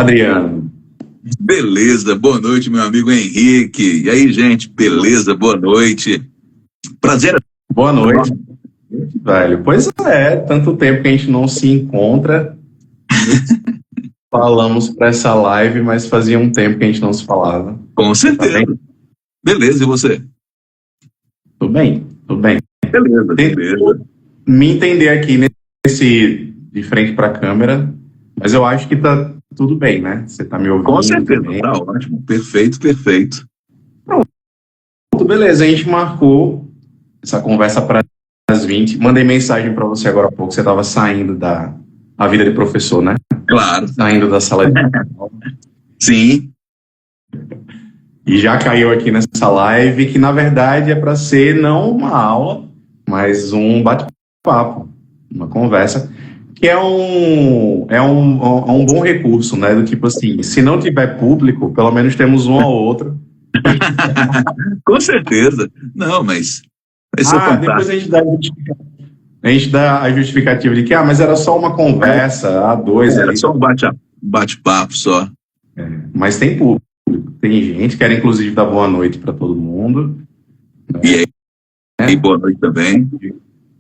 Adriano? Beleza, boa noite, meu amigo Henrique. E aí, gente, beleza, boa noite. Prazer. Boa noite, velho. Pois é, tanto tempo que a gente não se encontra. Falamos para essa live, mas fazia um tempo que a gente não se falava. Com certeza. Tá bem? Beleza, e você? Tudo bem, tudo bem. Beleza, Tento beleza. me entender aqui de frente para a câmera, mas eu acho que tá tudo bem, né? Você tá me ouvindo? Com certeza, bem? tá ótimo. Perfeito, perfeito. Pronto, beleza. A gente marcou essa conversa para as 20. Mandei mensagem para você agora há pouco. Você estava saindo da vida de professor, né? Claro. Saindo da sala de aula. Sim. E já caiu aqui nessa live, que na verdade é para ser não uma aula, mas um bate-papo, uma conversa, que é um bom recurso, né? Do tipo assim, se não tiver público, pelo menos temos um ou outro. Com certeza. Não, mas vai ser fantástico. Depois a gente dá a justificativa de que, mas era só uma conversa, A2 Era ali. só um bate-papo só. Mas tem público, tem gente, quero inclusive dar boa noite para todo mundo. E aí, e boa noite também.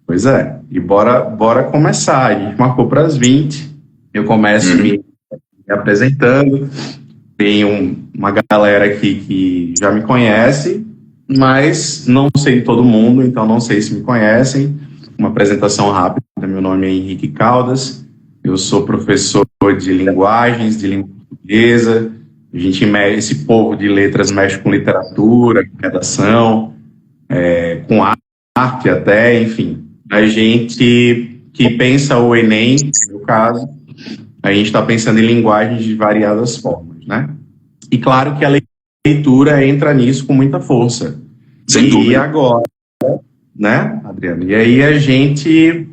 Pois é, e bora começar. A gente marcou para as 20, eu começo me apresentando. Tem uma galera aqui que já me conhece, mas não sei de todo mundo, então não sei se me conhecem. Uma apresentação rápida, meu nome é Henrique Caldas, eu sou professor de linguagens, de língua portuguesa. Esse povo de letras mexe com literatura, com redação, com arte até, enfim. A gente que pensa o Enem, no caso, a gente está pensando em linguagens de variadas formas, né? E claro que a leitura entra nisso com muita força. Sem dúvida. E agora, né, Adriano? E aí a gente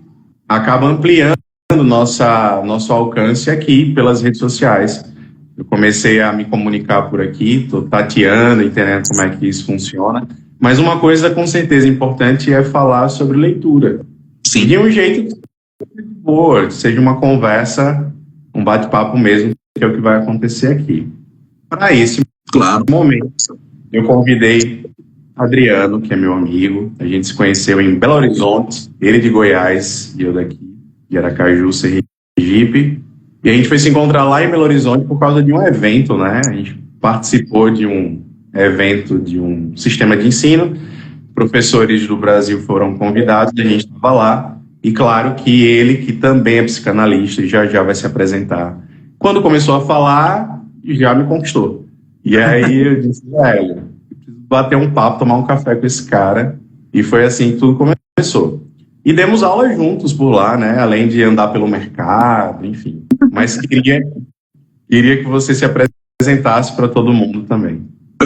acaba ampliando nosso alcance aqui pelas redes sociais. Eu comecei a me comunicar por aqui, estou tateando, entendendo como é que isso funciona. Mas uma coisa com certeza importante é falar sobre leitura. Sim. De um jeito boa, seja uma conversa, um bate-papo mesmo, que é o que vai acontecer aqui. Para esse momento, eu convidei Adriano, que é meu amigo. A gente se conheceu em Belo Horizonte, ele de Goiás e eu daqui, de Aracaju, Sergipe. E a gente foi se encontrar lá em Belo Horizonte por causa de um evento, né? A gente participou de um evento de um sistema de ensino. Professores do Brasil foram convidados, a gente estava lá. E claro que ele, que também é psicanalista, já vai se apresentar. Quando começou a falar, já me conquistou. E aí eu disse, velho, preciso bater um papo, tomar um café com esse cara. E foi assim que tudo começou. E demos aula juntos por lá, né? Além de andar pelo mercado, enfim. Mas queria que você se apresentasse para todo mundo também. É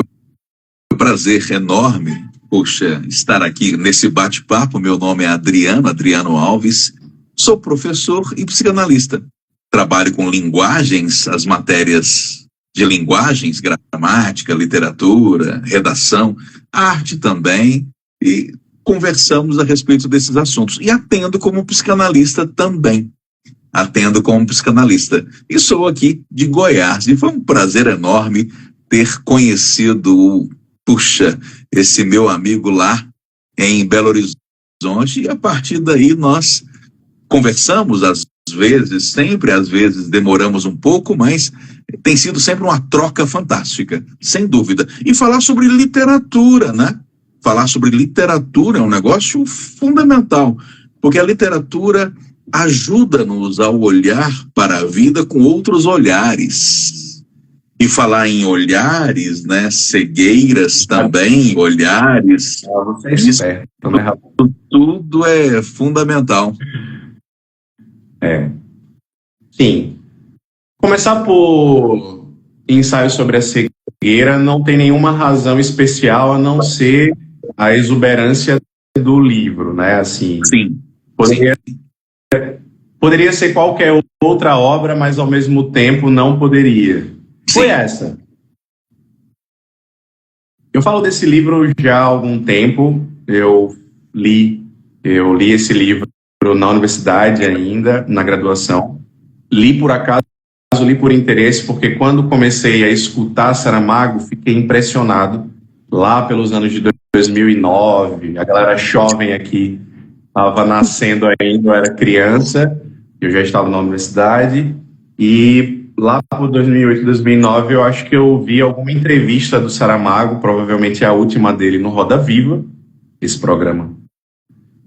um prazer enorme, poxa, estar aqui nesse bate-papo. Meu nome é Adriano Alves. Sou professor e psicanalista. Trabalho com linguagens, as matérias de linguagens, gramática, literatura, redação, arte também. E conversamos a respeito desses assuntos. E atendo como psicanalista também. E sou aqui de Goiás. E foi um prazer enorme ter conhecido, esse meu amigo lá em Belo Horizonte. E a partir daí nós conversamos, às vezes demoramos um pouco, mas tem sido sempre uma troca fantástica, sem dúvida. E falar sobre literatura, né? Falar sobre literatura é um negócio fundamental, porque a literatura ajuda-nos a olhar para a vida com outros olhares. E falar em olhares, né? Cegueiras também, olhares. Tudo é fundamental. Sim. Começar por ensaio sobre a cegueira não tem nenhuma razão especial a não ser a exuberância do livro, né? Assim, Sim. Poderia ser qualquer outra obra, mas ao mesmo tempo não poderia. Sim. Foi essa. Eu falo desse livro já há algum tempo. Eu li esse livro na universidade ainda, na graduação. Li por acaso li por interesse, porque quando comecei a escutar Saramago, fiquei impressionado lá pelos anos de 2009. A galera jovem aqui estava nascendo ainda, eu era criança, eu já estava na universidade, e lá por 2008, 2009, eu acho que eu vi alguma entrevista do Saramago, provavelmente a última dele no Roda Viva, esse programa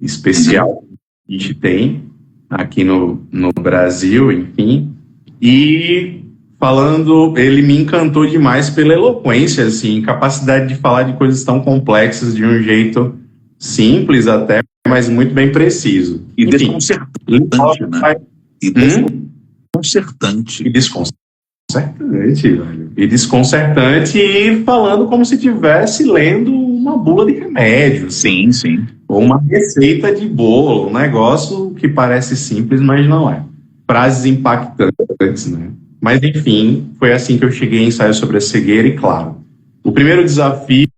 especial que a gente tem aqui no Brasil, enfim, e falando, ele me encantou demais pela eloquência, assim, capacidade de falar de coisas tão complexas de um jeito simples até, mas muito bem preciso. E desconcertante, né? E desconcertante. E desconcertante, velho. E desconcertante e falando como se estivesse lendo uma bula de remédio. Sim, sim. Ou uma receita de bolo, um negócio que parece simples, mas não é. Frases impactantes, né? Mas, enfim, foi assim que eu cheguei em Ensaio sobre a Cegueira, e claro, o primeiro desafio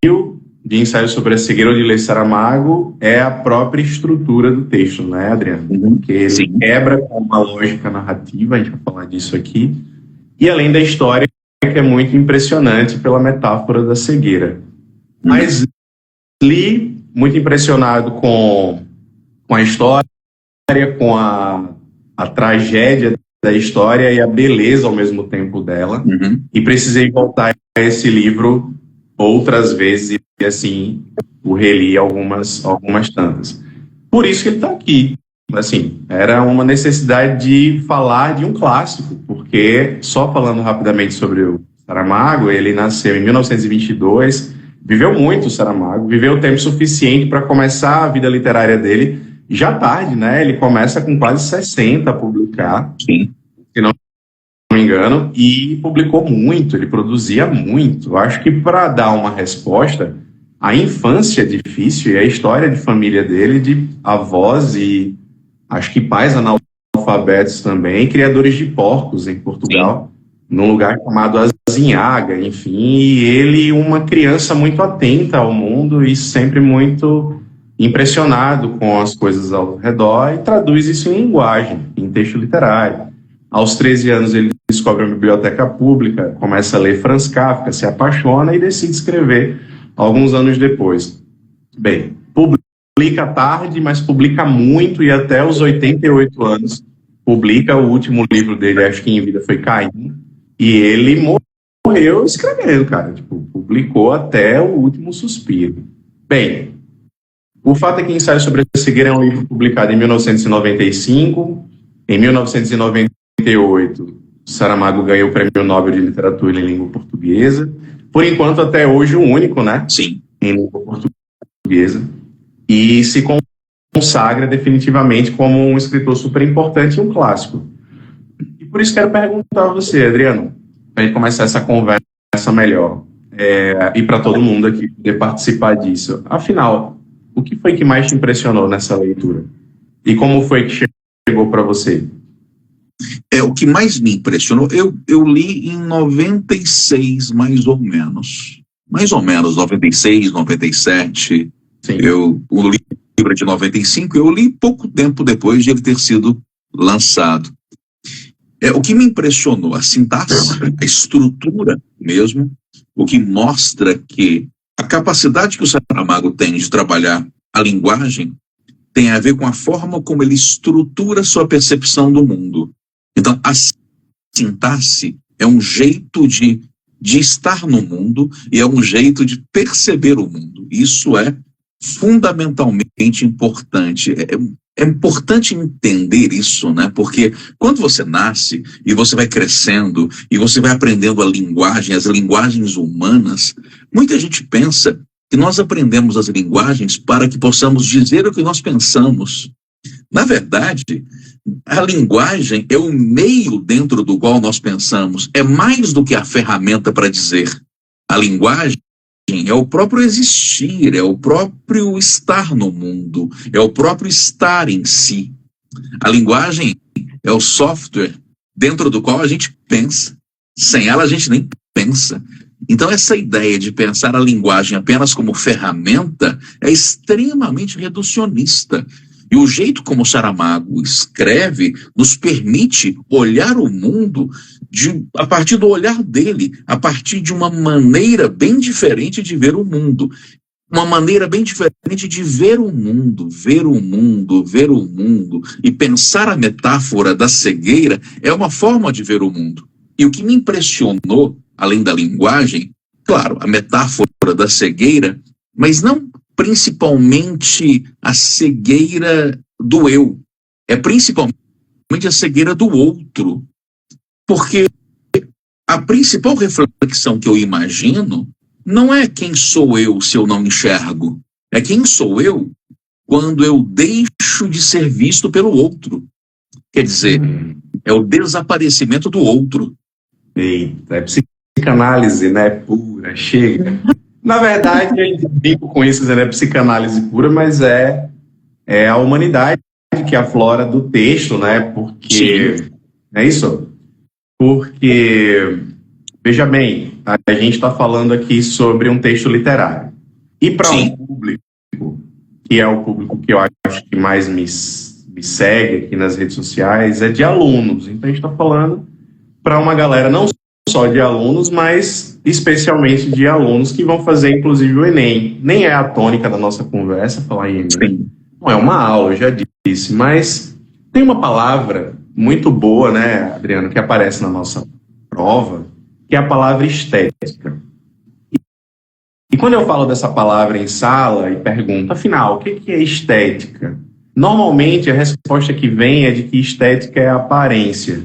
de Ensaio sobre a Cegueira ou de ler Saramago é a própria estrutura do texto, né, Adriano? Porque ele quebra com uma lógica narrativa, a gente vai falar disso aqui, e além da história, que é muito impressionante pela metáfora da cegueira. Mas li muito impressionado com a história, com a tragédia da história e a beleza ao mesmo tempo dela, e precisei voltar a esse livro outras vezes e assim o reli algumas tantas. Por isso que ele está aqui. Assim, era uma necessidade de falar de um clássico, porque só falando rapidamente sobre o Saramago, ele nasceu em 1922, viveu muito o Saramago, viveu tempo suficiente para começar a vida literária dele já tarde, né? Ele começa com quase 60 a publicar, Sim. se não me engano, e publicou muito, ele produzia muito. Eu acho que para dar uma resposta, a infância é difícil e a história de família dele, de avós e acho que pais analfabetos também, criadores de porcos em Portugal, num lugar chamado Azinhaga, enfim, e ele uma criança muito atenta ao mundo e sempre muito impressionado com as coisas ao redor, e traduz isso em linguagem, em texto literário. Aos 13 anos ele descobre a biblioteca pública, começa a ler Franz Kafka, se apaixona e decide escrever alguns anos depois. Bem, publica tarde, mas publica muito, e até os 88 anos publica o último livro dele, acho que em vida foi Caim, e ele morreu escrevendo, cara, tipo, publicou até o último suspiro. Bem, o fato é que Ensaio sobre a Cegueira é um livro publicado em 1995. Em 1998, Saramago ganhou o Prêmio Nobel de Literatura em Língua Portuguesa. Por enquanto, até hoje, o único, né? Sim. Em língua portuguesa. E se consagra definitivamente como um escritor super importante e um clássico. E por isso quero perguntar a você, Adriano, para a gente começar essa conversa melhor, e para todo mundo aqui poder participar disso. Afinal, o que foi que mais te impressionou nessa leitura? E como foi que chegou para você? O que mais me impressionou, eu li em 96, mais ou menos, 96, 97. Sim. O livro é de 95, eu li pouco tempo depois de ele ter sido lançado. O que me impressionou, a sintaxe, a estrutura mesmo, o que mostra que a capacidade que o Saramago tem de trabalhar a linguagem tem a ver com a forma como ele estrutura sua percepção do mundo. Então, a sintaxe é um jeito de estar no mundo e é um jeito de perceber o mundo. Isso é fundamentalmente importante. É importante entender isso, né? Porque quando você nasce e você vai crescendo e você vai aprendendo a linguagem, as linguagens humanas, muita gente pensa que nós aprendemos as linguagens para que possamos dizer o que nós pensamos. Na verdade, a linguagem é o meio dentro do qual nós pensamos, é mais do que a ferramenta para dizer. A linguagem é o próprio existir, é o próprio estar no mundo, é o próprio estar em si. A linguagem é o software dentro do qual a gente pensa. Sem ela a gente nem pensa. Então essa ideia de pensar a linguagem apenas como ferramenta é extremamente reducionista. E o jeito como Saramago escreve nos permite olhar o mundo a partir do olhar dele, a partir de uma maneira bem diferente de ver o mundo. Uma maneira bem diferente de ver o mundo, ver o mundo, ver o mundo. E pensar a metáfora da cegueira é uma forma de ver o mundo. E o que me impressionou, além da linguagem, claro, a metáfora da cegueira, mas não principalmente a cegueira do eu, é principalmente a cegueira do outro. Porque a principal reflexão que eu imagino não é quem sou eu se eu não enxergo, é quem sou eu quando eu deixo de ser visto pelo outro. Quer dizer, é o desaparecimento do outro. Eita, é psicanálise, né? Pura, chega. Na verdade, eu brinco com isso, não é psicanálise pura, mas é a humanidade que aflora do texto, né? Porque, Sim. é isso? Porque, veja bem, a gente está falando aqui sobre um texto literário. E para um público, que é o público que eu acho que mais me segue aqui nas redes sociais, é de alunos. Então a gente está falando para uma galera não só de alunos, mas especialmente de alunos que vão fazer, inclusive, o Enem. Nem é a tônica da nossa conversa falar em Enem. Não é uma aula, eu já disse, mas tem uma palavra muito boa, né, Adriano, que aparece na nossa prova, que é a palavra estética. E quando eu falo dessa palavra em sala e pergunto, afinal, o que é estética? Normalmente a resposta que vem é de que estética é aparência.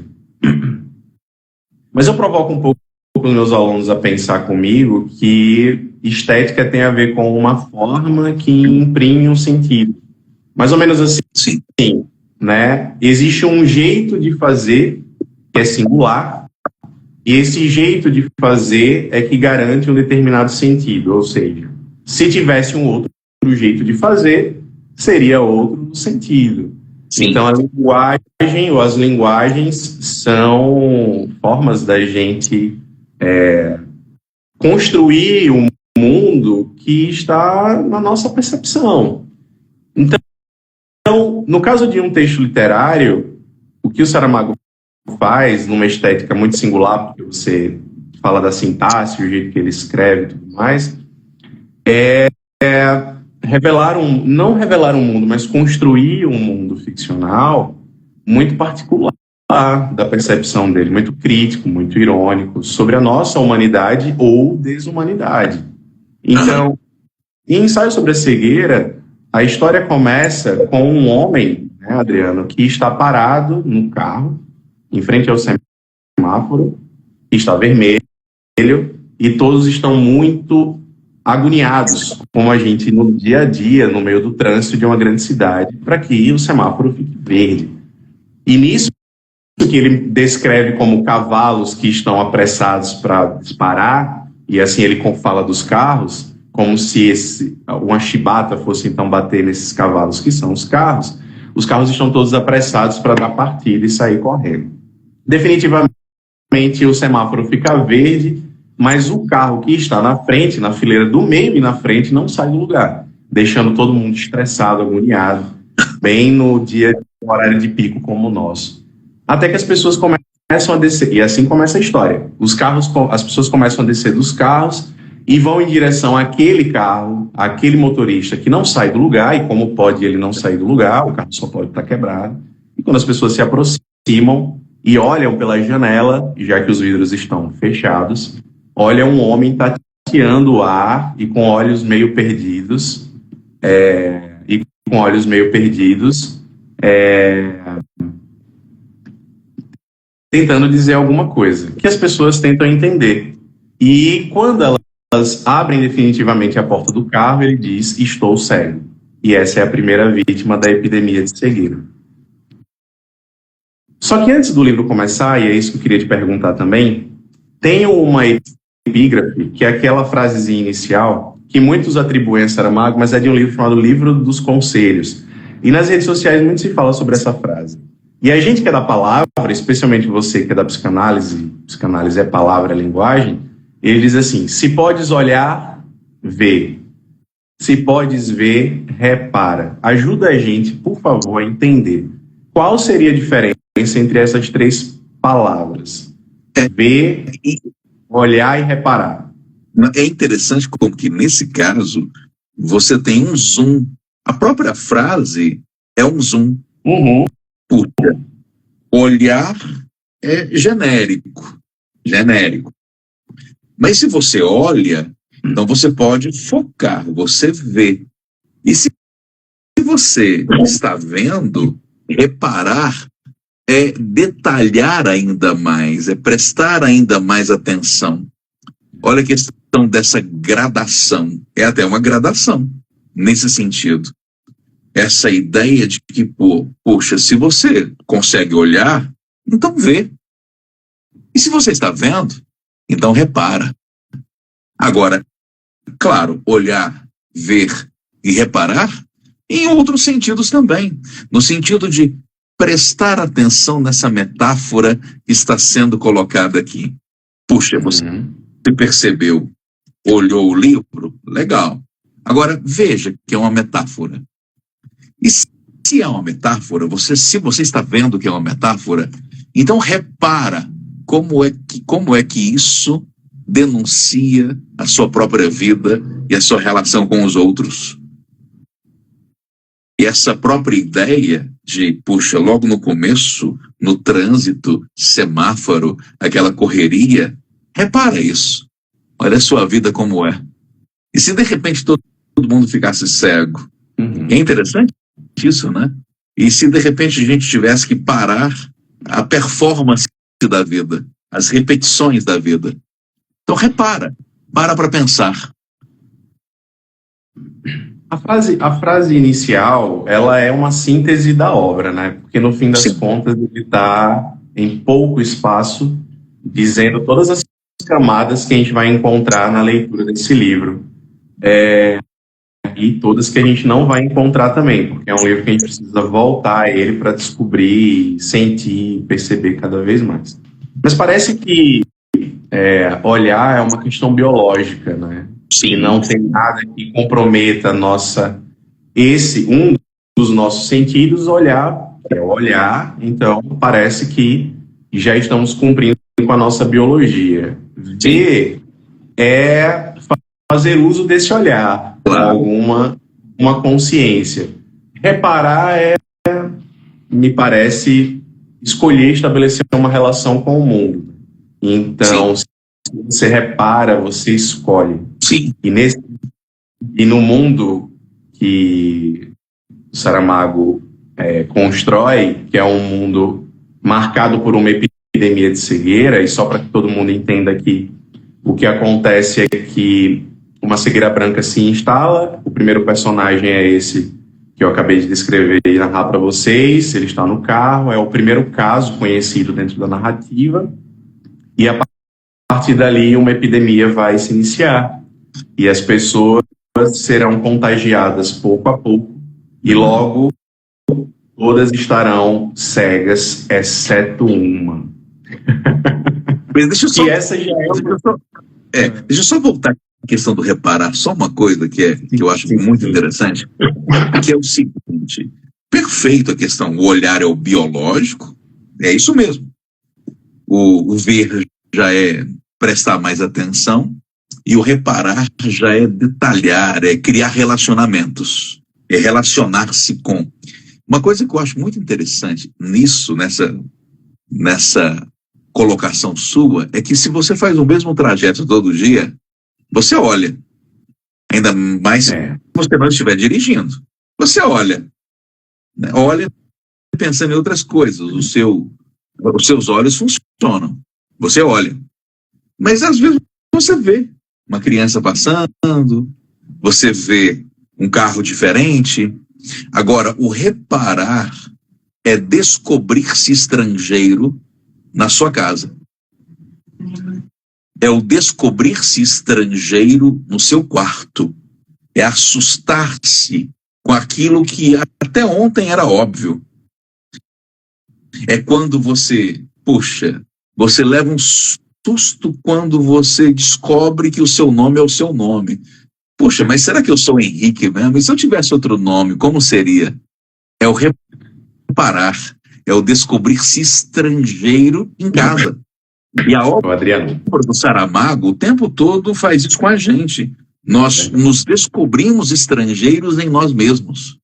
Mas eu provoco um pouco os meus alunos a pensar comigo que estética tem a ver com uma forma que imprime um sentido. Mais ou menos assim, né? Existe um jeito de fazer que é singular, e esse jeito de fazer é que garante um determinado sentido. Ou seja, se tivesse um outro jeito de fazer, seria outro sentido. Sim. Então, a linguagem ou as linguagens são formas da gente construir um mundo que está na nossa percepção. Então, no caso de um texto literário, o que o Saramago faz, numa estética muito singular, porque você fala da sintaxe, o jeito que ele escreve e tudo mais, é não revelar um mundo, mas construir um mundo ficcional muito particular da percepção dele, muito crítico, muito irônico, sobre a nossa humanidade ou desumanidade. Então, em Ensaio sobre a Cegueira, a história começa com um homem, né, Adriano, que está parado no carro, em frente ao semáforo, que está vermelho, e todos estão muito agoniados, como a gente no dia a dia, no meio do trânsito de uma grande cidade, para que o semáforo fique verde. E nisso que ele descreve como cavalos que estão apressados para disparar, e assim ele fala dos carros, como se uma chibata fosse então bater nesses cavalos que são os carros estão todos apressados para dar partida e sair correndo. Definitivamente o semáforo fica verde, mas o carro que está na frente, na fileira do meio e na frente, não sai do lugar, deixando todo mundo estressado, agoniado, bem no dia, no horário de pico como o nosso. Até que as pessoas começam a descer, e assim começa a história. As pessoas começam a descer dos carros e vão em direção àquele carro, àquele motorista que não sai do lugar, e como pode ele não sair do lugar, o carro só pode estar quebrado. E quando as pessoas se aproximam e olham pela janela, já que os vidros estão fechados, olha um homem tateando o ar e com olhos meio perdidos, tentando dizer alguma coisa, que as pessoas tentam entender. E quando elas abrem definitivamente a porta do carro, ele diz, estou cego. E essa é a primeira vítima da epidemia de cegueira. Só que antes do livro começar, e é isso que eu queria te perguntar também, tem uma epígrafe, que é aquela frasezinha inicial, que muitos atribuem a Saramago, mas é de um livro chamado Livro dos Conselhos. E nas redes sociais muito se fala sobre essa frase. E a gente que é da palavra, especialmente você que é da psicanálise é palavra, é linguagem, ele diz assim, se podes olhar, vê. se podes ver, repara. Ajuda a gente, por favor, a entender qual seria a diferença entre essas três palavras: ver, E olhar e reparar. é interessante como que, nesse caso, você tem um zoom. A própria frase é um zoom. Uhum. Puxa, olhar é genérico. Genérico. Mas se você olha, então você pode focar, você vê. E se você está vendo, reparar é detalhar ainda mais, é prestar ainda mais atenção. Olha a questão dessa gradação. É até uma gradação nesse sentido. Essa ideia de que, poxa, se você consegue olhar, então vê. E se você está vendo, então repara. Agora, claro, olhar, ver e reparar em outros sentidos também. No sentido de prestar atenção nessa metáfora que está sendo colocada aqui. Puxa, você percebeu, olhou o livro? Legal. Agora, veja que é uma metáfora. E se é uma metáfora, se você está vendo que é uma metáfora, então repara como é que isso denuncia a sua própria vida e a sua relação com os outros. E essa própria ideia de, puxa, logo no começo, no trânsito, semáforo, aquela correria, repara isso. Olha a sua vida como é. E se de repente todo mundo ficasse cego? É interessante isso, né? E se de repente a gente tivesse que parar a performance da vida, as repetições da vida? Então para pensar. A frase inicial, ela é uma síntese da obra, né? Porque no fim das contas ele está em pouco espaço dizendo todas as camadas que a gente vai encontrar na leitura desse livro. E todas que a gente não vai encontrar também, porque é um livro que a gente precisa voltar a ele para descobrir, sentir, perceber cada vez mais. Mas parece que olhar é uma questão biológica, né? E não tem nada que comprometa um dos nossos sentidos, olhar, então parece que já estamos cumprindo com a nossa biologia. Ver é fazer uso desse olhar, uma consciência. Reparar me parece, escolher estabelecer uma relação com o mundo. Então, se você repara, você escolhe. Sim. E no mundo que o Saramago constrói, que é um mundo marcado por uma epidemia de cegueira, e só para que todo mundo entenda que o que acontece é que uma cegueira branca se instala, o primeiro personagem é esse que eu acabei de descrever e narrar para vocês, ele está no carro, é o primeiro caso conhecido dentro da narrativa, e a partir dali uma epidemia vai se iniciar, e as pessoas serão contagiadas pouco a pouco, e logo todas estarão cegas, exceto uma. Mas deixa eu só, e essa já é uma... deixa eu só voltar à questão do reparar, só uma coisa que eu acho muito interessante, que é o seguinte: perfeito a questão, o olhar é o biológico, é isso mesmo. O ver já é prestar mais atenção, e o reparar já é detalhar, é criar relacionamentos, é relacionar-se com. Uma coisa que eu acho muito interessante nisso, nessa colocação sua, é que se você faz o mesmo trajeto todo dia, você olha. Ainda mais se você não estiver dirigindo. Você olha. Né? Olha pensando em outras coisas. Os seus olhos funcionam. Você olha. Mas às vezes você vê uma criança passando, você vê um carro diferente. Agora, o reparar é descobrir-se estrangeiro na sua casa. É o descobrir-se estrangeiro no seu quarto. É assustar-se com aquilo que até ontem era óbvio. É quando você leva um susto quando você descobre que o seu nome é o seu nome. Puxa, mas será que eu sou Henrique mesmo? E se eu tivesse outro nome, como seria? É o reparar, é o descobrir-se estrangeiro em casa. E a obra Adriano. do Saramago o tempo todo faz isso com a gente. Nós nos descobrimos estrangeiros em nós mesmos.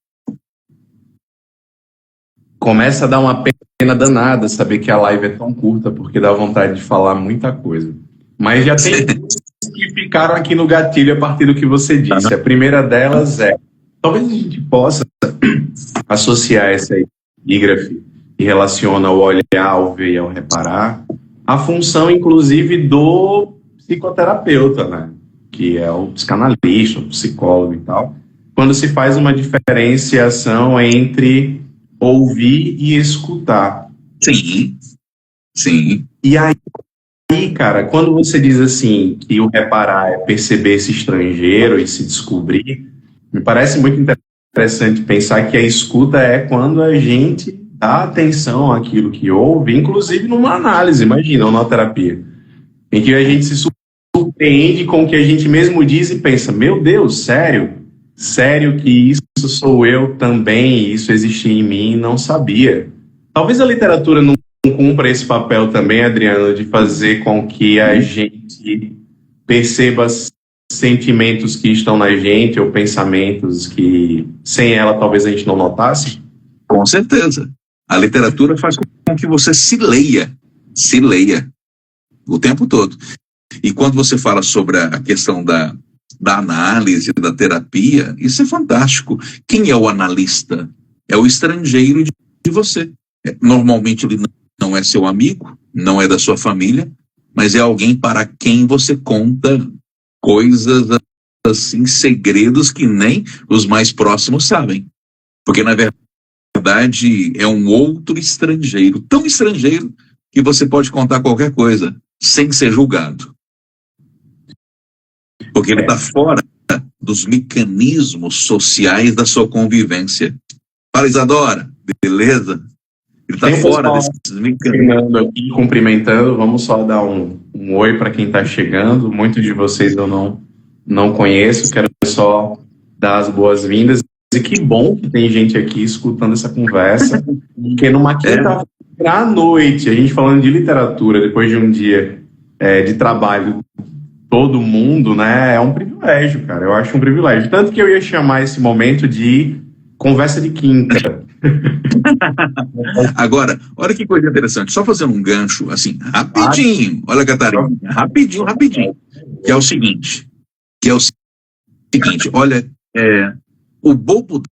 Começa a dar uma pena danada saber que a live é tão curta, porque dá vontade de falar muita coisa. Mas já tem duas que ficaram aqui no gatilho a partir do que você disse. A primeira delas é, talvez a gente possa associar essa epígrafe que relaciona o olhar, o ver e ao reparar, a função, inclusive, do psicoterapeuta, né? Que é o psicanalista, o psicólogo e tal, quando se faz uma diferenciação entre ouvir e escutar. Sim, sim. E aí, cara, quando você diz assim, que o reparar é perceber esse estrangeiro e se descobrir, me parece muito interessante pensar que a escuta é quando a gente dá atenção àquilo que ouve, inclusive numa análise, imagina, numa terapia, em que a gente se surpreende com o que a gente mesmo diz e pensa, meu Deus, sério? Sério que isso sou eu também, isso existia em mim, não sabia. Talvez a literatura não cumpra esse papel também, Adriano, de fazer com que a gente perceba sentimentos que estão na gente ou pensamentos que sem ela talvez a gente não notasse? Com certeza. A literatura faz com que você se leia o tempo todo. E quando você fala sobre a questão da análise, da terapia, isso é fantástico. Quem é o analista? É o estrangeiro de você. Normalmente ele não é seu amigo, não é da sua família, mas é alguém para quem você conta coisas assim, segredos que nem os mais próximos sabem. Porque, na verdade, é um outro estrangeiro, tão estrangeiro que você pode contar qualquer coisa sem ser julgado. Porque ele está fora dos mecanismos sociais da sua convivência. Fala, Isadora, beleza? Ele está fora desses mecanismos. Aqui, cumprimentando, vamos só dar um oi para quem está chegando. Muitos de vocês eu não conheço, quero só dar as boas-vindas. E que bom que tem gente aqui escutando essa conversa, porque numa quinta-feira à noite, a gente falando de literatura, depois de um dia de trabalho, todo mundo, né, é um privilégio, cara, eu acho um privilégio. Tanto que eu ia chamar esse momento de conversa de quinta. Agora, olha que coisa interessante, só fazendo um gancho, assim, rapidinho, olha, Catarina, rapidinho, que é o seguinte, olha, o bobo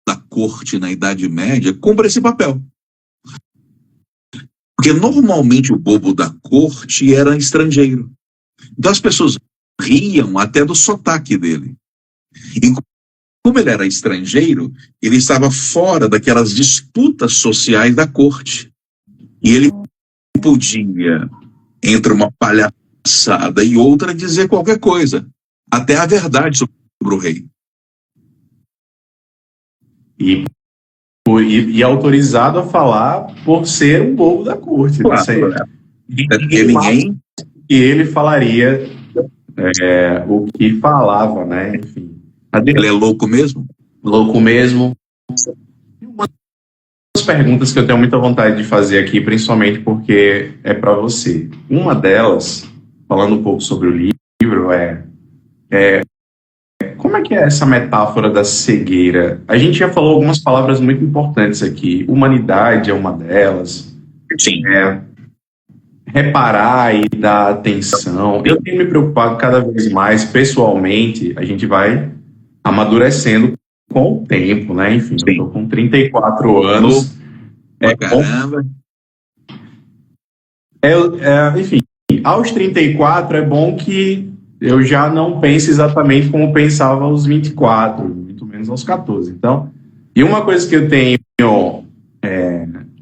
da corte na Idade Média cumpre esse papel. Porque normalmente o bobo da corte era estrangeiro. Então as pessoas riam até do sotaque dele. E como ele era estrangeiro, ele estava fora daquelas disputas sociais da corte. E ele podia, entre uma palhaçada e outra, dizer qualquer coisa. Até a verdade sobre o rei. E autorizado a falar por ser um bobo da corte. Claro, ninguém que ele falaria o que falava, né? Enfim. Ele é louco mesmo? Louco mesmo. Uma das perguntas que eu tenho muita vontade de fazer aqui, principalmente porque é para você. Uma delas, falando um pouco sobre o livro, como é que é essa metáfora da cegueira? A gente já falou algumas palavras muito importantes aqui. Humanidade é uma delas. Sim. Reparar e dar atenção. Eu tenho me preocupado cada vez mais, pessoalmente, a gente vai amadurecendo com o tempo, né? Enfim, eu estou com 34 anos. Caramba. Enfim, aos 34 é bom que eu já não penso exatamente como pensava aos 24, muito menos aos 14. Então, e uma coisa que eu tenho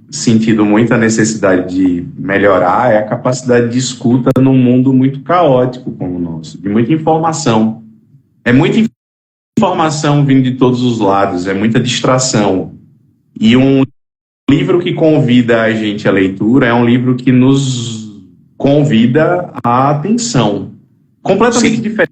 sentido muita necessidade de melhorar é a capacidade de escuta num mundo muito caótico como o nosso, de muita informação. É muita informação vindo de todos os lados, é muita distração. E um livro que convida a gente à leitura é um livro que nos convida à atenção. Completamente diferente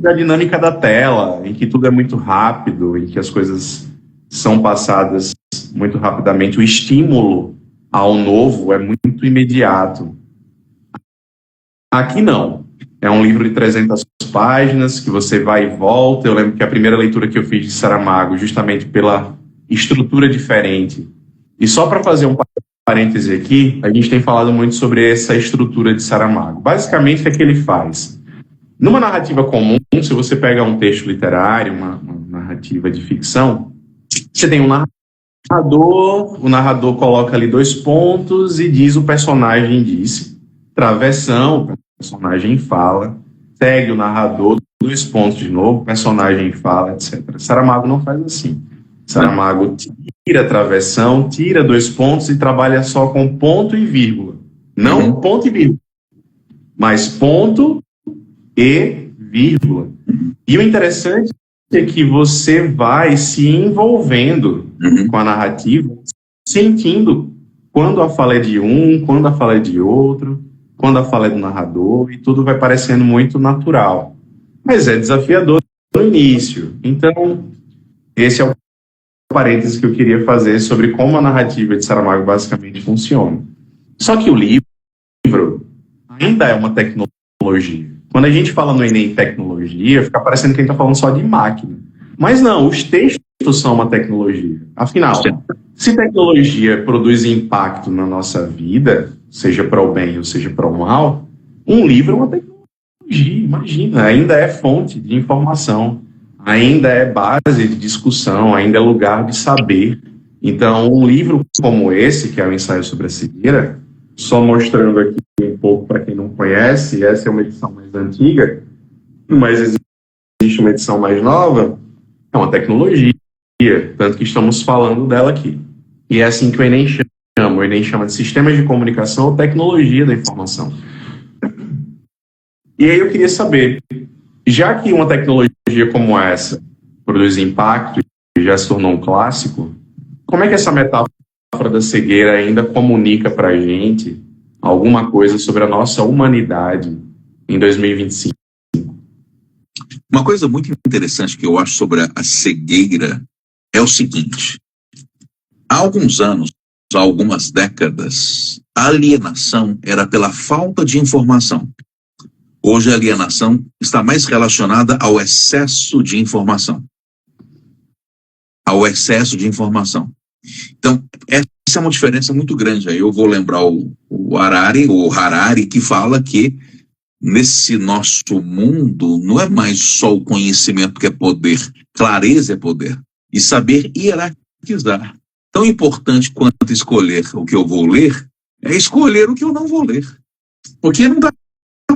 da dinâmica da tela, em que tudo é muito rápido, em que as coisas são passadas muito rapidamente, o estímulo ao novo é muito imediato. Aqui não. É um livro de 300 páginas, que você vai e volta. Eu lembro que a primeira leitura que eu fiz de Saramago, justamente pela estrutura diferente. E só para fazer um parêntese aqui, a gente tem falado muito sobre essa estrutura de Saramago. Basicamente, o que é que ele faz? Numa narrativa comum, se você pega um texto literário, uma narrativa de ficção, você tem um narrador, o narrador coloca ali 2 pontos e diz o personagem disse, travessão, o personagem fala, segue o narrador, 2 pontos de novo, o personagem fala, etc. Saramago não faz assim. Saramago tira a travessão, tira 2 pontos e trabalha só com ponto e vírgula. Não ponto e vírgula, mas ponto e vírgula. E o interessante é que você vai se envolvendo com a narrativa, sentindo quando a fala é de um, quando a fala é de outro, quando a fala é do narrador, e tudo vai parecendo muito natural. Mas é desafiador no início. Então, esse é o parênteses que eu queria fazer sobre como a narrativa de Saramago basicamente funciona. Só que o livro ainda é uma tecnologia. Quando a gente fala no Enem tecnologia, fica parecendo que a gente está falando só de máquina. Mas não, os textos são uma tecnologia. Afinal, se tecnologia produz impacto na nossa vida, seja para o bem ou seja para o mal, um livro é uma tecnologia, imagina, ainda é fonte de informação, ainda é base de discussão, ainda é lugar de saber. Então, um livro como esse, que é o Ensaio sobre a Cegueira, só mostrando aqui um pouco para quem não conhece, essa é uma edição mais antiga, mas existe uma edição mais nova, é uma tecnologia, tanto que estamos falando dela aqui. E é assim que o Enem chama. O Enem chama de sistemas de comunicação ou tecnologia da informação. E aí eu queria saber, já que uma tecnologia como essa produz impacto e já se tornou um clássico, como é que essa metáfora da cegueira ainda comunica para a gente alguma coisa sobre a nossa humanidade em 2025? Uma coisa muito interessante que eu acho sobre a cegueira é o seguinte: há alguns anos, há algumas décadas, a alienação era pela falta de informação. Hoje a alienação está mais relacionada ao excesso de informação. Ao excesso de informação. Então, essa é uma diferença muito grande. Aí eu vou lembrar o Harari, que fala que nesse nosso mundo não é mais só o conhecimento que é poder, clareza é poder, e saber hierarquizar. Tão importante quanto escolher o que eu vou ler é escolher o que eu não vou ler. Porque não dá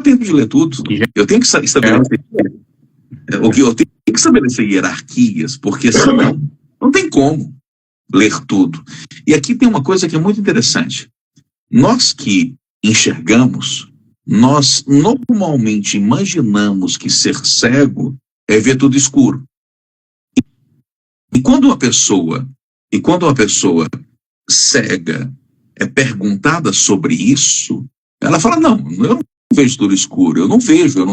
tempo de ler tudo. Eu tenho que estabelecer eu tenho que estabelecer hierarquias, porque senão não tem como ler tudo. E aqui tem uma coisa que é muito interessante. Nós que enxergamos, nós normalmente imaginamos que ser cego é ver tudo escuro. E quando uma pessoa cega é perguntada sobre isso, ela fala, não, eu não vejo tudo escuro, eu não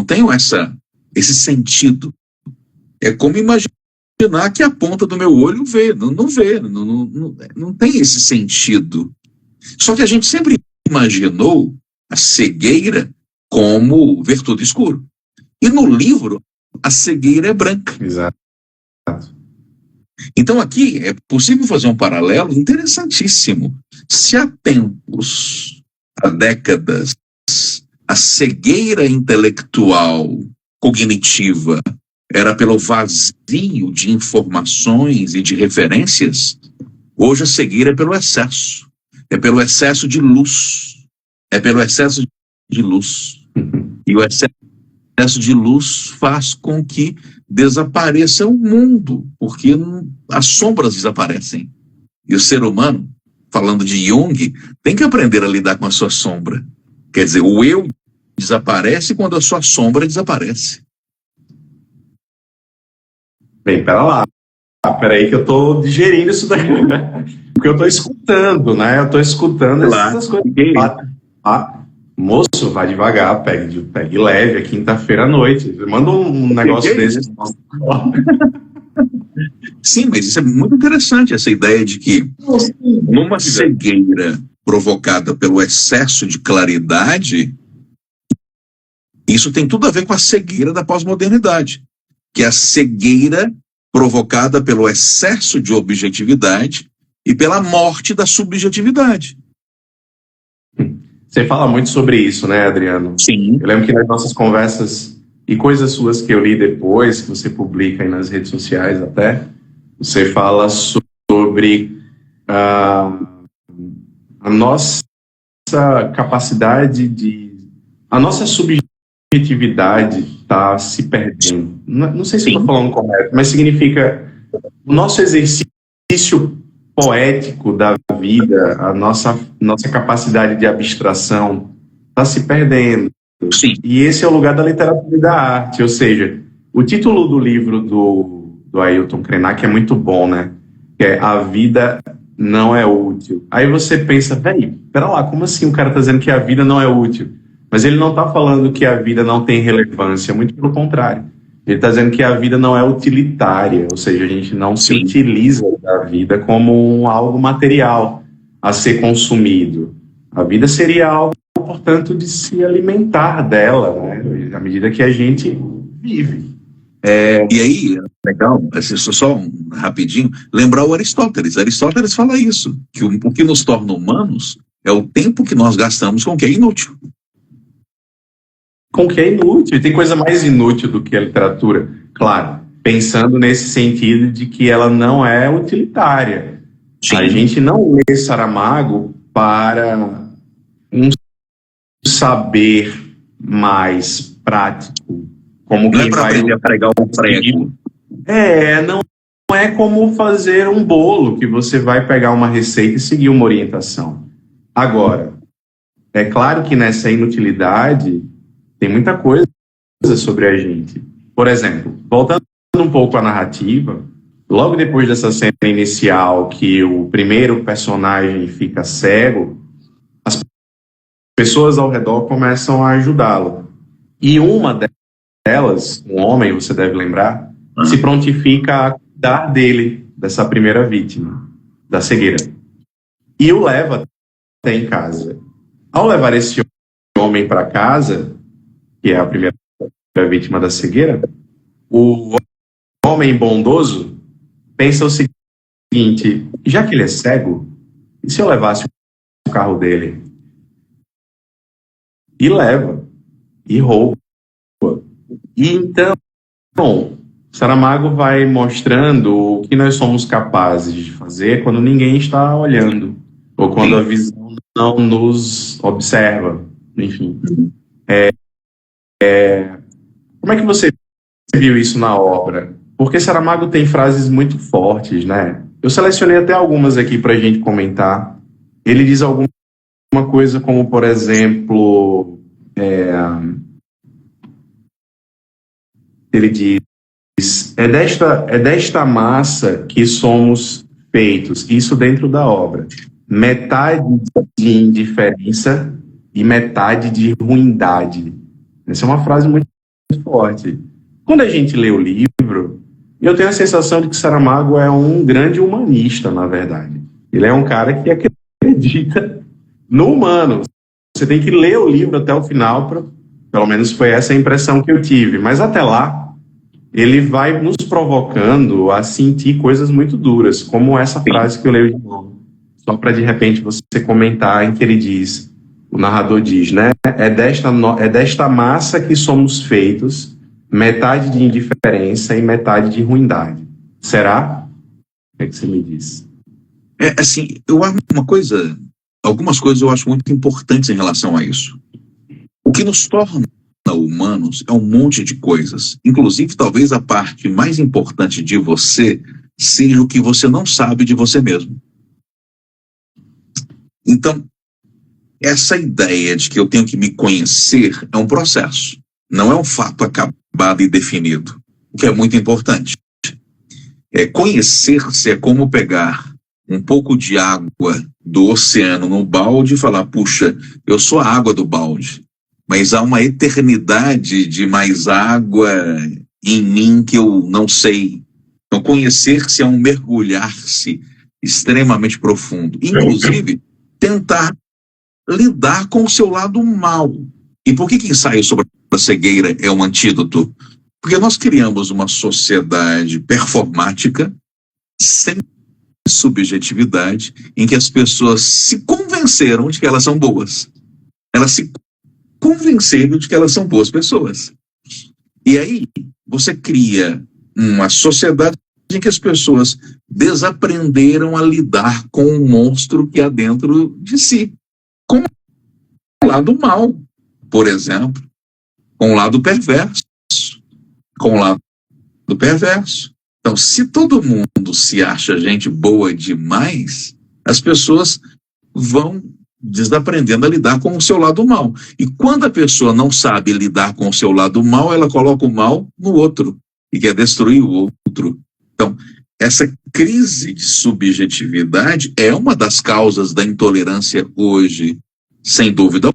tenho esse sentido. É como imaginar que a ponta do meu olho vê, não tem esse sentido. Só que a gente sempre imaginou a cegueira como ver tudo escuro. E no livro, a cegueira é branca. Exato. Então aqui é possível fazer um paralelo interessantíssimo. Se há tempos, há décadas, a cegueira intelectual, cognitiva, era pelo vazio de informações e de referências, hoje a cegueira é pelo excesso. É pelo excesso de luz. É pelo excesso de luz. E o excesso de luz faz com que desapareça o mundo, porque as sombras desaparecem. E o ser humano, falando de Jung, tem que aprender a lidar com a sua sombra. Quer dizer, o eu desaparece quando a sua sombra desaparece. Bem, pera lá. Peraí que eu tô digerindo isso daí. Porque eu tô escutando, né? Eu tô escutando essas coisas. moço, vai devagar, pegue leve, é quinta-feira à noite. Manda um negócio desse. Sim, mas isso é muito interessante, essa ideia de que numa cegueira provocada pelo excesso de claridade, isso tem tudo a ver com a cegueira da pós-modernidade, que é a cegueira provocada pelo excesso de objetividade e pela morte da subjetividade. Você fala muito sobre isso, né, Adriano? Sim. Eu lembro que nas nossas conversas e coisas suas que eu li depois, que você publica aí nas redes sociais até, você fala sobre a nossa capacidade a nossa subjetividade está se perdendo. Não sei se estou falando correto, mas significa o nosso exercício poético da vida, a nossa capacidade de abstração está se perdendo. Sim. E esse é o lugar da literatura e da arte, ou seja, o título do livro do Ailton Krenak é muito bom, né? Que é A Vida Não É Útil. Aí você pensa, pera lá, como assim o cara está dizendo que a vida não é útil? Mas ele não está falando que a vida não tem relevância, muito pelo contrário. Ele está dizendo que a vida não é utilitária, ou seja, a gente não se utiliza da vida como algo material a ser consumido. A vida seria algo, portanto, de se alimentar dela, né? À medida que a gente vive. E aí, legal, só rapidinho, lembrar o Aristóteles. Aristóteles fala isso, que o que nos torna humanos é o tempo que nós gastamos com o que é inútil. Com o que é inútil. E tem coisa mais inútil do que a literatura. Claro, pensando nesse sentido de que ela não é utilitária. Sim. A gente não lê Saramago para um saber mais prático. Como não é para aprender a pregar um prego. Não é como fazer um bolo, que você vai pegar uma receita e seguir uma orientação. Agora, é claro que nessa inutilidade tem muita coisa sobre a gente. Por exemplo, voltando um pouco à narrativa, logo depois dessa cena inicial que o primeiro personagem fica cego, as pessoas ao redor começam a ajudá-lo. E uma delas, um homem, você deve lembrar, se prontifica a cuidar dele, dessa primeira vítima, da cegueira. E o leva até em casa. Ao levar esse homem para casa, que é a primeira vítima da cegueira, o homem bondoso pensa o seguinte: já que ele é cego, e se eu levasse o carro dele? E leva, e rouba. E então, Saramago vai mostrando o que nós somos capazes de fazer quando ninguém está olhando, ou quando a visão não nos observa, enfim. Como é que você viu isso na obra? Porque Saramago tem frases muito fortes, né? Eu selecionei até algumas aqui para a gente comentar. Ele diz alguma coisa como, por exemplo, ele diz: é desta massa que somos feitos, isso dentro da obra. Metade de indiferença e metade de ruindade. Essa é uma frase muito forte. Quando a gente lê o livro, eu tenho a sensação de que Saramago é um grande humanista, na verdade. Ele é um cara que acredita no humano. Você tem que ler o livro até o final, pelo menos foi essa a impressão que eu tive. Mas até lá, ele vai nos provocando a sentir coisas muito duras, como essa frase que eu leio de novo. Só para, de repente, você comentar em que ele diz, o narrador diz, né? É desta massa que somos feitos, metade de indiferença e metade de ruindade. Será? O que é que você me diz? Assim, eu acho algumas coisas eu acho muito importantes em relação a isso. O que nos torna humanos é um monte de coisas. Inclusive, talvez a parte mais importante de você seja o que você não sabe de você mesmo. Então, essa ideia de que eu tenho que me conhecer é um processo. Não é um fato acabado e definido. O que é muito importante. Conhecer-se é como pegar um pouco de água do oceano no balde e falar, puxa, eu sou a água do balde, mas há uma eternidade de mais água em mim que eu não sei. Então, conhecer-se é um mergulhar-se extremamente profundo. Inclusive, tentar lidar com o seu lado mal. E por que ensaio sobre a cegueira é um antídoto? Porque nós criamos uma sociedade performática, sem subjetividade, em que as pessoas se convenceram de que elas são boas. Elas se convenceram de que elas são boas pessoas. E aí, você cria uma sociedade em que as pessoas desaprenderam a lidar com o monstro que há dentro de si. Com o lado mal, por exemplo. Com o lado perverso. Com o lado perverso. Então, se todo mundo se acha gente boa demais, as pessoas vão desaprendendo a lidar com o seu lado mal. E quando a pessoa não sabe lidar com o seu lado mal, ela coloca o mal no outro e quer destruir o outro. Então, essa crise de subjetividade é uma das causas da intolerância hoje, sem dúvida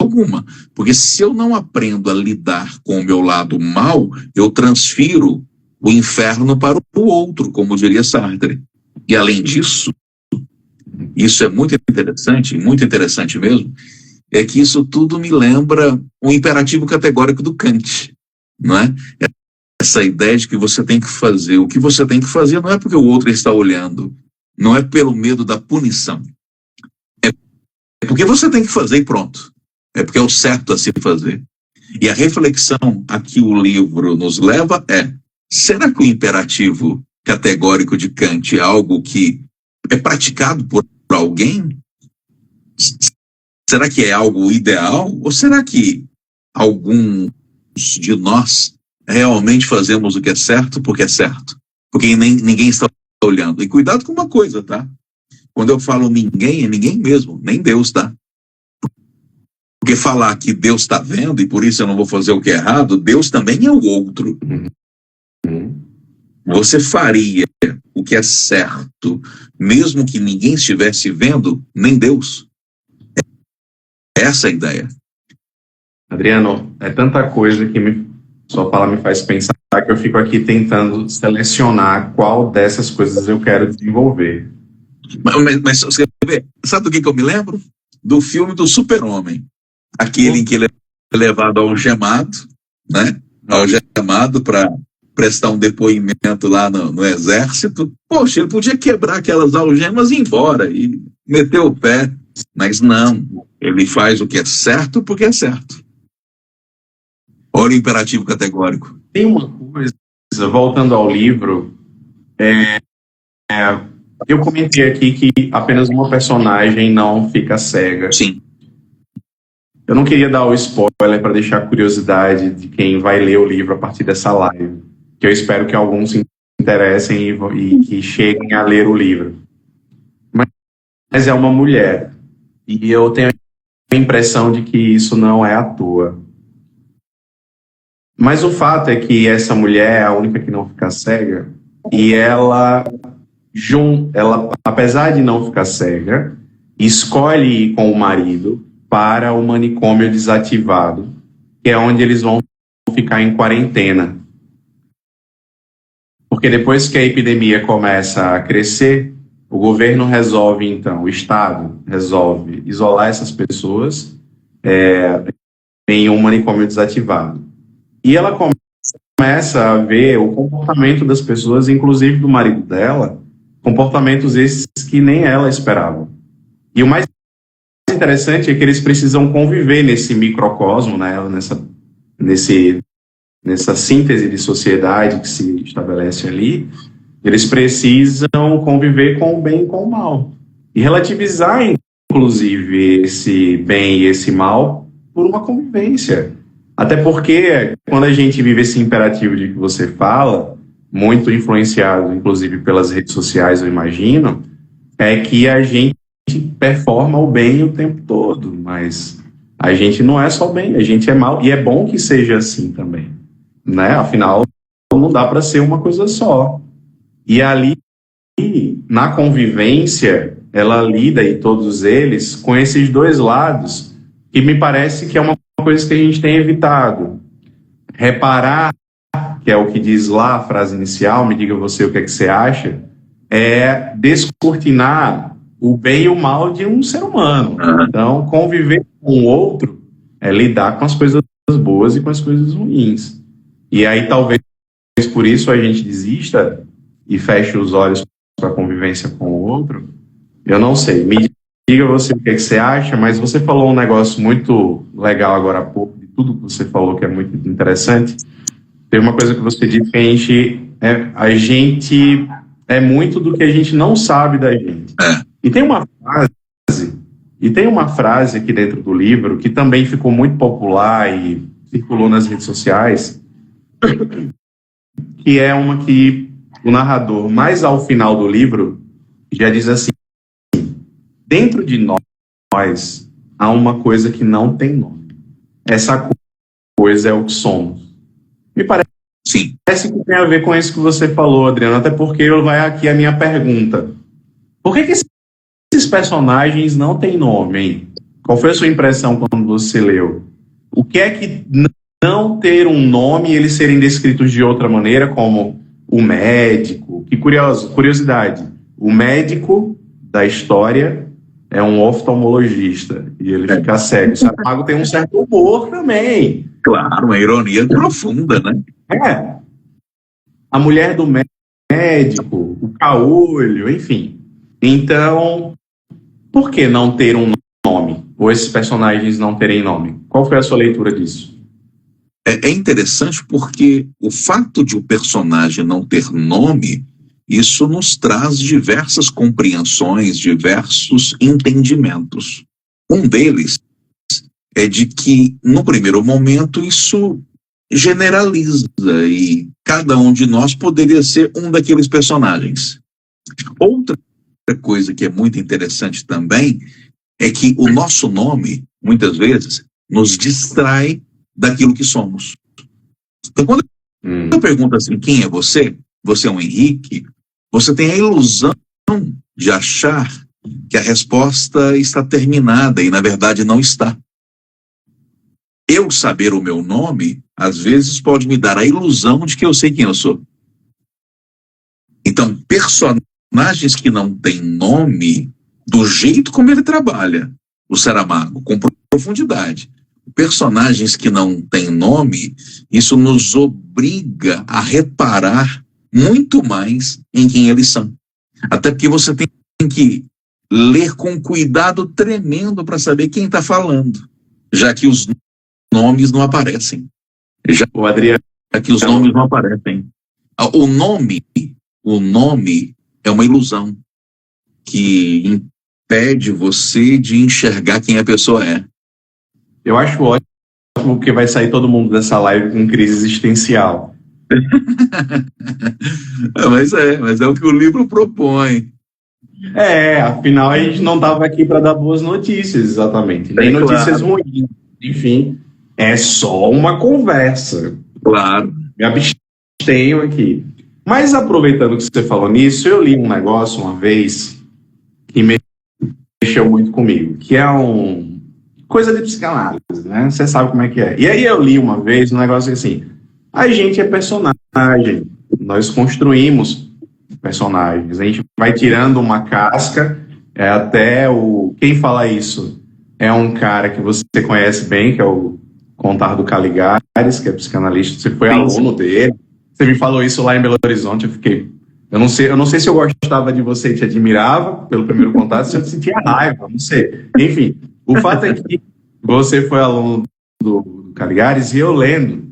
alguma. Porque se eu não aprendo a lidar com o meu lado mal, eu transfiro o inferno para o outro, como diria Sartre. E além disso, isso é muito interessante mesmo, é que isso tudo me lembra um imperativo categórico do Kant, não é? Essa ideia de que você tem que fazer o que você tem que fazer não é porque o outro está olhando, não é pelo medo da punição, é porque você tem que fazer e pronto, é porque é o certo a se fazer. E a reflexão a que o livro nos leva é: será que o imperativo categórico de Kant é algo que é praticado por alguém? Será que é algo ideal? Ou será que alguns de nós realmente fazemos o que é certo porque é certo? Porque ninguém está olhando. E cuidado com uma coisa, tá? Quando eu falo ninguém, é ninguém mesmo, nem Deus, tá? Porque falar que Deus está vendo e por isso eu não vou fazer o que é errado, Deus também é o outro. Você faria o que é certo, mesmo que ninguém estivesse vendo, nem Deus. Essa é a ideia. Adriano, é tanta coisa que sua fala me faz pensar que eu fico aqui tentando selecionar qual dessas coisas eu quero desenvolver. Mas você vê, sabe do que eu me lembro? Do filme do Super-Homem. Aquele em que ele é levado algemado, né? Algemado para prestar um depoimento lá no exército. Poxa, ele podia quebrar aquelas algemas e ir embora e meter o pé, mas não, ele faz o que é certo porque é certo. Olha o imperativo categórico. Tem uma coisa, voltando ao livro, eu comentei aqui que apenas uma personagem não fica cega. Sim. Eu não queria dar o spoiler para deixar a curiosidade de quem vai ler o livro a partir dessa live, que eu espero que alguns se interessem e que cheguem a ler o livro. Mas é uma mulher, e eu tenho a impressão de que isso não é à toa. Mas o fato é que essa mulher é a única que não fica cega, e ela, apesar de não ficar cega, escolhe ir com o marido para o manicômio desativado, que é onde eles vão ficar em quarentena. Porque depois que a epidemia começa a crescer, o governo resolve, então, o Estado resolve isolar essas pessoas em um manicômio desativado. E ela começa a ver o comportamento das pessoas, inclusive do marido dela, comportamentos esses que nem ela esperava. E o mais interessante é que eles precisam conviver nesse microcosmo, né, nessa síntese de sociedade que se estabelece ali. Eles precisam conviver com o bem e com o mal. E relativizar, inclusive, esse bem e esse mal por uma convivência. Até porque, quando a gente vive esse imperativo de que você fala, muito influenciado, inclusive, pelas redes sociais, eu imagino, é que a gente performa o bem o tempo todo, mas a gente não é só bem, a gente é mal, e é bom que seja assim também, né? Afinal, não dá para ser uma coisa só. E ali, na convivência, ela lida, e todos eles, com esses dois lados, que me parece que é uma coisa que a gente tem evitado. Reparar, que é o que diz lá a frase inicial, me diga você o que é que você acha, é descortinar o bem e o mal de um ser humano. Então, conviver com o outro é lidar com as coisas boas e com as coisas ruins. E aí, talvez por isso a gente desista e feche os olhos para a convivência com o outro. Eu não sei, me diga você o que é que você acha, mas você falou um negócio muito legal agora há pouco, de tudo que você falou que é muito interessante. Tem uma coisa que você disse que a gente é muito do que a gente não sabe da gente. E tem uma frase aqui dentro do livro que também ficou muito popular e circulou nas redes sociais, que é uma que o narrador, mais ao final do livro, já diz assim: dentro de nós há uma coisa que não tem nome. Essa coisa é o que somos. Me parece que tem a ver com isso que você falou, Adriano, até porque vai aqui a minha pergunta. Por que esses personagens não têm nome, hein? Qual foi a sua impressão quando você leu? O que é que não ter um nome e eles serem descritos de outra maneira, como o médico? Que curiosidade, o médico da história é um oftalmologista e ele fica cego. O Saramago tem um certo humor também. Claro, uma ironia profunda, né? A mulher do médico, o caolho, enfim. Então, por que não ter um nome? Ou esses personagens não terem nome? Qual foi a sua leitura disso? É interessante porque o fato de o personagem não ter nome, isso nos traz diversas compreensões, diversos entendimentos. Um deles é de que, no primeiro momento, isso generaliza e cada um de nós poderia ser um daqueles personagens. Outra coisa que é muito interessante também é que o nosso nome, muitas vezes, nos distrai daquilo que somos. Então, quando eu pergunto assim, quem é você? Você é um Henrique? Você tem a ilusão de achar que a resposta está terminada e, na verdade, não está. Eu saber o meu nome, às vezes, pode me dar a ilusão de que eu sei quem eu sou. Então, personagens que não têm nome, do jeito como ele trabalha, o Saramago, com profundidade. Personagens que não têm nome, isso nos obriga a reparar muito mais em quem eles são. Até porque você tem que ler com cuidado tremendo para saber quem está falando, já que os nomes não aparecem. Já que os nomes não aparecem. O nome é uma ilusão que impede você de enxergar quem a pessoa é. Eu acho ótimo porque vai sair todo mundo dessa live com crise existencial. mas é o que o livro propõe. Afinal a gente não estava aqui para dar boas notícias, exatamente. Nem notícias ruins. Enfim, é só uma conversa. Claro. Me abstenho aqui. Mas aproveitando que você falou nisso, eu li um negócio uma vez que mexeu muito comigo, que é coisa de psicanálise, né? Você sabe como é que é. E aí eu li uma vez um negócio assim: a gente é personagem, nós construímos personagens, a gente vai tirando uma casca, quem fala isso é um cara que você conhece bem, que é o Contar do Caligares, que é psicanalista, você foi aluno dele, você me falou isso lá em Belo Horizonte, eu não sei se eu gostava de você e te admirava pelo primeiro contato, se eu sentia raiva, não sei. Enfim, o fato é que você foi aluno do Caligares, e eu lendo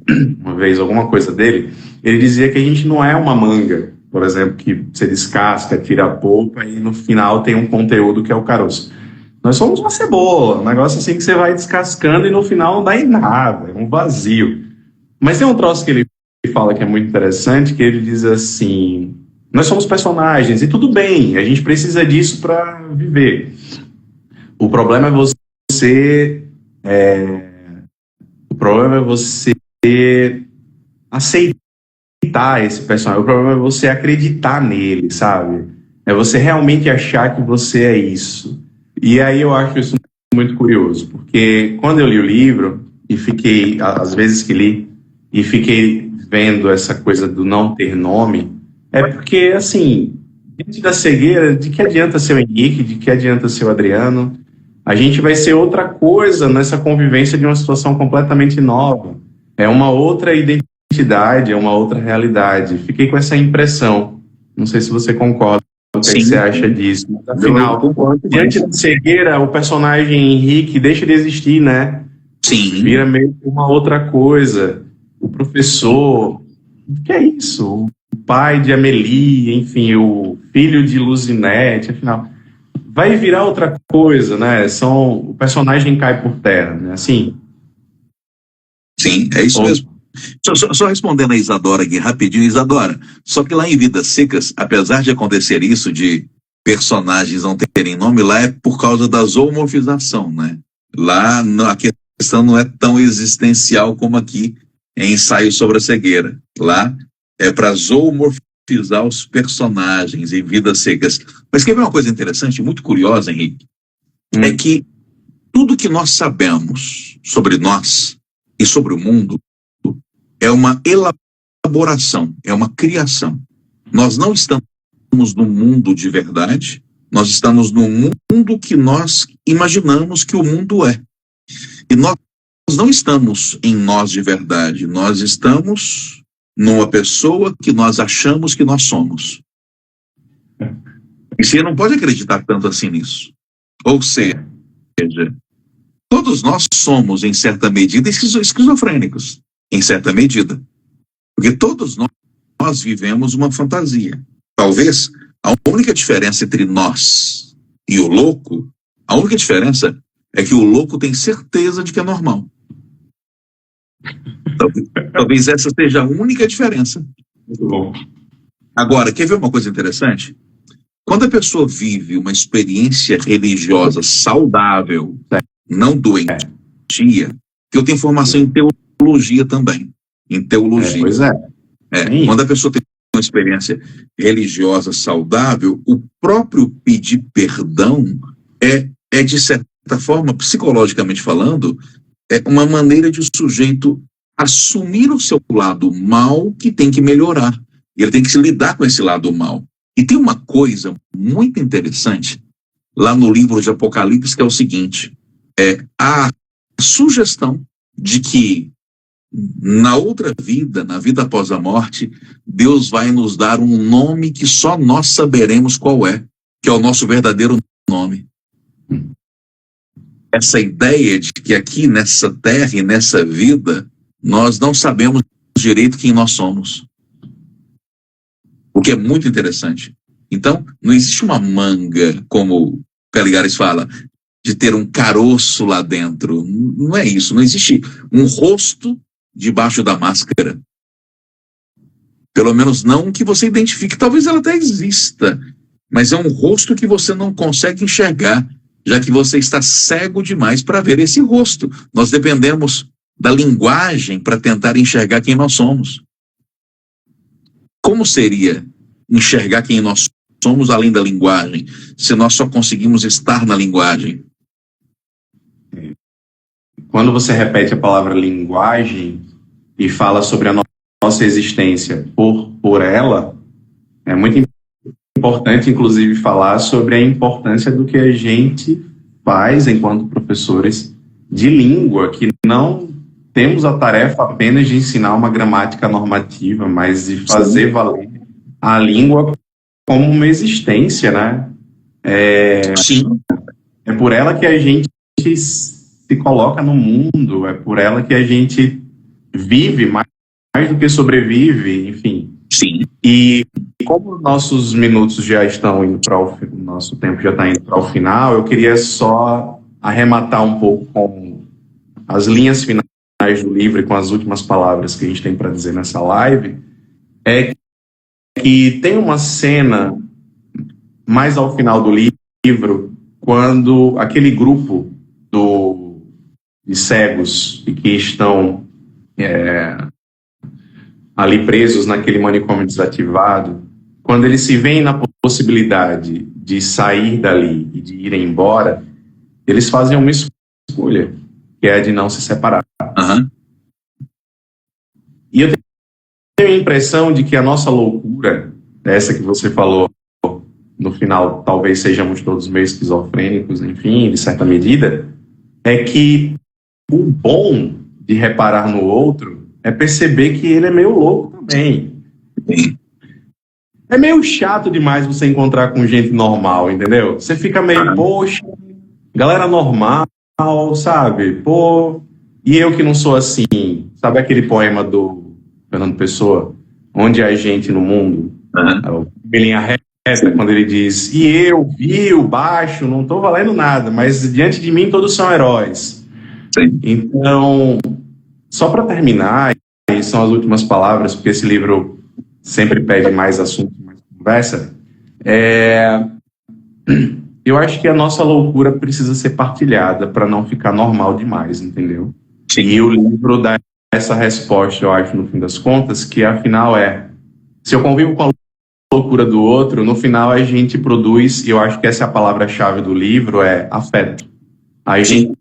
uma vez alguma coisa dele, ele dizia que a gente não é uma manga, por exemplo, que você descasca, tira a polpa e no final tem um conteúdo que é o caroço. Nós somos uma cebola, um negócio assim que você vai descascando e no final não dá em nada, é um vazio. Mas tem um troço que ele fala que é muito interessante, que ele diz assim: nós somos personagens e tudo bem, a gente precisa disso para viver. O problema é você aceitar esse personagem. O problema é você acreditar nele, sabe? É você realmente achar que você é isso. E aí eu acho isso muito curioso, porque quando eu li o livro, e fiquei, às vezes que li, e fiquei vendo essa coisa do não ter nome, é porque, assim, diante da cegueira, de que adianta ser o Henrique, de que adianta ser o Adriano? A gente vai ser outra coisa nessa convivência de uma situação completamente nova. É uma outra identidade, é uma outra realidade. Fiquei com essa impressão. Não sei se você concorda, o que você acha disso. Mas, afinal, diante da cegueira, o personagem Henrique deixa de existir, né? Sim. Vira meio que uma outra coisa. O professor, o que é isso? O pai de Amélie, enfim, o filho de Luzinete, afinal, vai virar outra coisa, né? O personagem cai por terra, né? Assim. Sim, é isso mesmo. Só respondendo a Isadora aqui rapidinho, Isadora, só que lá em Vidas Secas, apesar de acontecer isso de personagens não terem nome, lá é por causa da zoomorfização, né? Lá a questão não é tão existencial como aqui em Ensaio sobre a Cegueira. Lá é para zoomorfizar os personagens em Vidas Secas. Mas quer ver uma coisa interessante, muito curiosa, Henrique? É que tudo que nós sabemos sobre nós e sobre o mundo é uma elaboração, é uma criação. Nós não estamos no mundo de verdade, nós estamos no mundo que nós imaginamos que o mundo é. E nós não estamos em nós de verdade, nós estamos numa pessoa que nós achamos que nós somos. E você não pode acreditar tanto assim nisso. Ou seja, todos nós somos, em certa medida, esquizofrênicos. Em certa medida. Porque todos nós vivemos uma fantasia. Talvez a única diferença entre nós e o louco, a única diferença é que o louco tem certeza de que é normal. Talvez essa seja a única diferença. Muito bom. Agora, quer ver uma coisa interessante? Quando a pessoa vive uma experiência religiosa saudável, não doentia, que eu tenho formação em teologia também, em teologia. Pois é. Quando a pessoa tem uma experiência religiosa saudável, o próprio pedir perdão é de certa forma, psicologicamente falando, é uma maneira de o sujeito assumir o seu lado mal que tem que melhorar. Ele tem que se lidar com esse lado mal. E tem uma coisa muito interessante lá no livro de Apocalipse, que é o seguinte, a sugestão de que na outra vida, na vida após a morte, Deus vai nos dar um nome que só nós saberemos qual é, que é o nosso verdadeiro nome. Essa ideia de que aqui nessa terra e nessa vida, nós não sabemos direito quem nós somos. O que é muito interessante. Então, não existe uma manga, como o Caligares fala, de ter um caroço lá dentro. Não é isso. Não existe um rosto debaixo da máscara. Pelo menos não que você identifique. Talvez ela até exista, mas é um rosto que você não consegue enxergar, já que você está cego demais para ver esse rosto. Nós dependemos da linguagem para tentar enxergar quem nós somos. Como seria enxergar quem nós somos além da linguagem, se nós só conseguimos estar na linguagem? Quando você repete a palavra linguagem e fala sobre a nossa existência por ela, é muito importante, inclusive, falar sobre a importância do que a gente faz enquanto professores de língua, que não temos a tarefa apenas de ensinar uma gramática normativa, mas de fazer valer a língua como uma existência, né? Sim. É por ela que a gente se coloca no mundo, é por ela que a gente vive mais do que sobrevive, enfim. Sim. E como nossos minutos já estão indo para o nosso tempo já está indo para o final, eu queria só arrematar um pouco com as linhas finais do livro e com as últimas palavras que a gente tem para dizer nessa live, é que tem uma cena mais ao final do livro, quando aquele grupo de cegos e que estão ali presos naquele manicômio desativado, quando eles se veem na possibilidade de sair dali e de ir embora, eles fazem uma escolha, que é a de não se separar. Aham. E eu tenho a impressão de que a nossa loucura, essa que você falou, no final, talvez sejamos todos meio esquizofrênicos, enfim, de certa medida, é que o bom de reparar no outro é perceber que ele é meio louco também. Sim. É meio chato demais você encontrar com gente normal, entendeu? Você fica meio, poxa, galera normal, sabe? Pô, e eu que não sou assim. Sabe aquele poema do Fernando Pessoa? Onde há gente no mundo? Em linha reta, quando ele diz, e eu, vil, baixo, não tô valendo nada, mas diante de mim todos são heróis. Sim. Então, só para terminar, e são as últimas palavras, porque esse livro sempre pede mais assunto, mais conversa, eu acho que a nossa loucura precisa ser partilhada para não ficar normal demais, entendeu? Sim. E o livro dá essa resposta, eu acho, no fim das contas, que afinal se eu convivo com a loucura do outro, no final a gente produz, e eu acho que essa é a palavra-chave do livro, é afeto. A gente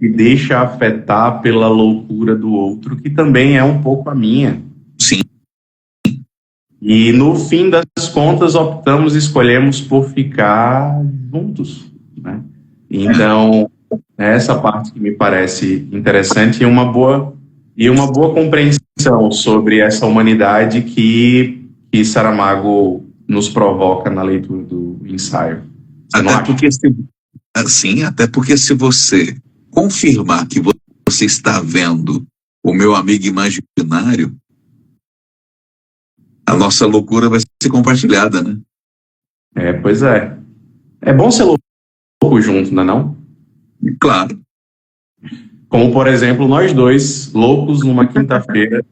deixa afetar pela loucura do outro, que também é um pouco a minha. Sim. E no fim das contas escolhemos por ficar juntos, né? Então, essa parte que me parece interessante e uma boa compreensão sobre essa humanidade que Saramago nos provoca na leitura do ensaio. Até porque se você confirmar que você está vendo o meu amigo imaginário, a nossa loucura vai ser compartilhada, né? Pois é. É bom ser louco junto, não é não? Claro. Como, por exemplo, nós dois, loucos numa quinta-feira.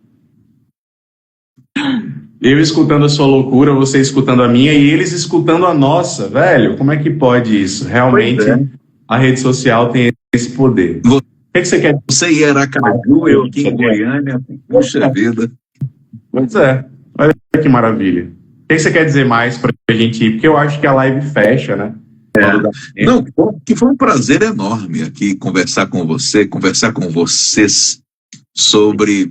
Eu escutando a sua loucura, você escutando a minha e eles escutando a nossa. Velho, como é que pode isso? Realmente, a rede social tem esse poder. O que você quer? Você em Aracaju, eu aqui em Goiânia. Puxa vida. Pois é. Olha que maravilha. O que você quer dizer mais pra gente ir? Porque eu acho que a live fecha, né? Não, que foi um prazer enorme aqui conversar com você, conversar com vocês sobre,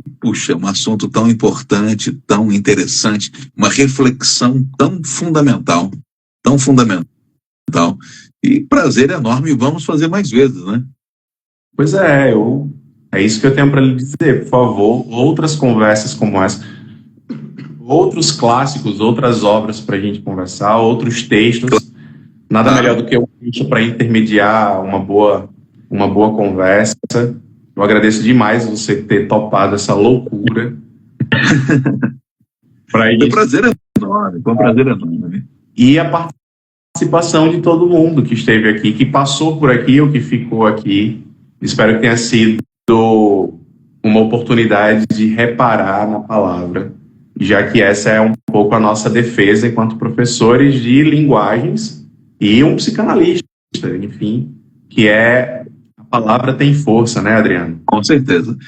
um assunto tão importante, tão interessante, uma reflexão tão fundamental, e prazer enorme, vamos fazer mais vezes, né? Pois é, é isso que eu tenho para lhe dizer, por favor, outras conversas como essa, outros clássicos, outras obras para a gente conversar, outros textos, nada melhor do que eu para intermediar uma boa conversa. Eu agradeço demais você ter topado essa loucura. Foi um prazer enorme. E a participação de todo mundo que esteve aqui, que passou por aqui ou que ficou aqui. Espero que tenha sido uma oportunidade de reparar na palavra, já que essa é um pouco a nossa defesa enquanto professores de linguagens e um psicanalista, enfim, que a palavra tem força, né, Adriano? Com certeza.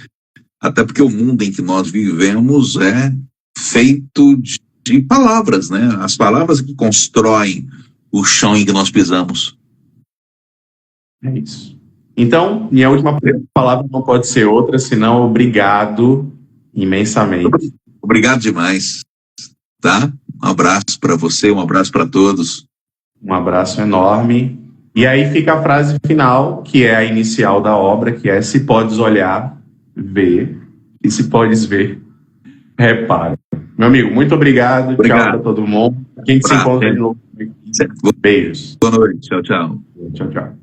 Até porque o mundo em que nós vivemos é feito de palavras, né? As palavras que constroem o chão em que nós pisamos. É isso. Então, minha última palavra não pode ser outra, senão obrigado imensamente. Obrigado demais, tá? Um abraço para você, um abraço para todos. Um abraço enorme. E aí fica a frase final, que é a inicial da obra, que é: se podes olhar, vê, e se podes ver, repara. Meu amigo, muito obrigado. Tchau para todo mundo. Quem se encontra de novo. Beijos. Boa noite. Tchau, tchau. Tchau, tchau.